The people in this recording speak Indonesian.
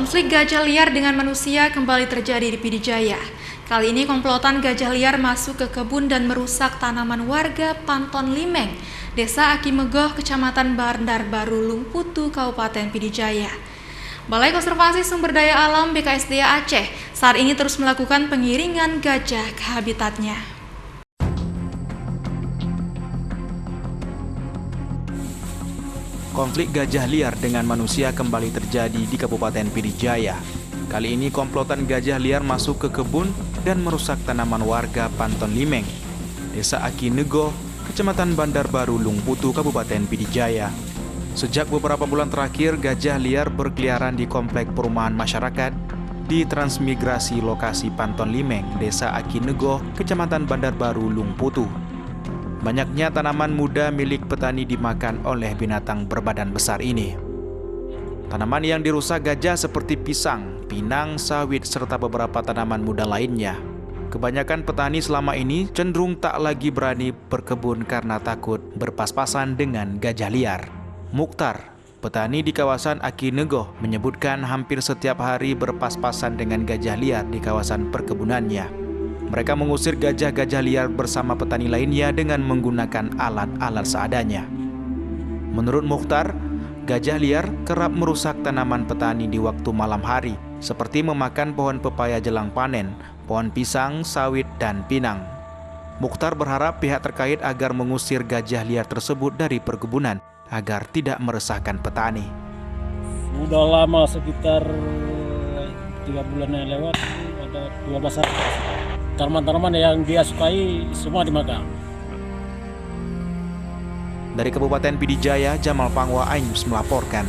Konflik gajah liar dengan manusia kembali terjadi di Pidijaya. Kali ini komplotan gajah liar masuk ke kebun dan merusak tanaman warga Panton Limeng, Desa Akimegoh, Kecamatan Bandar Baru, Lungputu, Kabupaten Pidijaya. Balai Konservasi Sumber Daya Alam BKSDA Aceh saat ini terus melakukan pengiringan gajah ke habitatnya. Konflik gajah liar dengan manusia kembali terjadi di Kabupaten Pidijaya. Kali ini komplotan gajah liar masuk ke kebun dan merusak tanaman warga Panton Limeng, Desa Akimegoh, Kecamatan Bandar Baru, Lungputu, Kabupaten Pidijaya. Sejak beberapa bulan terakhir, gajah liar berkeliaran di komplek perumahan masyarakat di transmigrasi lokasi Panton Limeng, Desa Akimegoh, Kecamatan Bandar Baru, Lungputu. Banyaknya tanaman muda milik petani dimakan oleh binatang berbadan besar ini. Tanaman yang dirusak gajah seperti pisang, pinang, sawit, serta beberapa tanaman muda lainnya. Kebanyakan petani selama ini cenderung tak lagi berani berkebun karena takut berpas-pasan dengan gajah liar. Mukhtar, petani di kawasan Akimegoh, menyebutkan hampir setiap hari berpas-pasan dengan gajah liar di kawasan perkebunannya. Mereka mengusir gajah-gajah liar bersama petani lainnya dengan menggunakan alat-alat seadanya. Menurut Mukhtar, gajah liar kerap merusak tanaman petani di waktu malam hari, seperti memakan pohon pepaya jelang panen, pohon pisang, sawit, dan pinang. Mukhtar berharap pihak terkait agar mengusir gajah liar tersebut dari perkebunan, agar tidak meresahkan petani. Sudah lama, sekitar 3 bulan yang lewat, ada 12 hari. Tanaman-tanaman yang dia sukai semua dimakan. Dari Kabupaten Pidijaya, Jamal Pangwa, Aims melaporkan.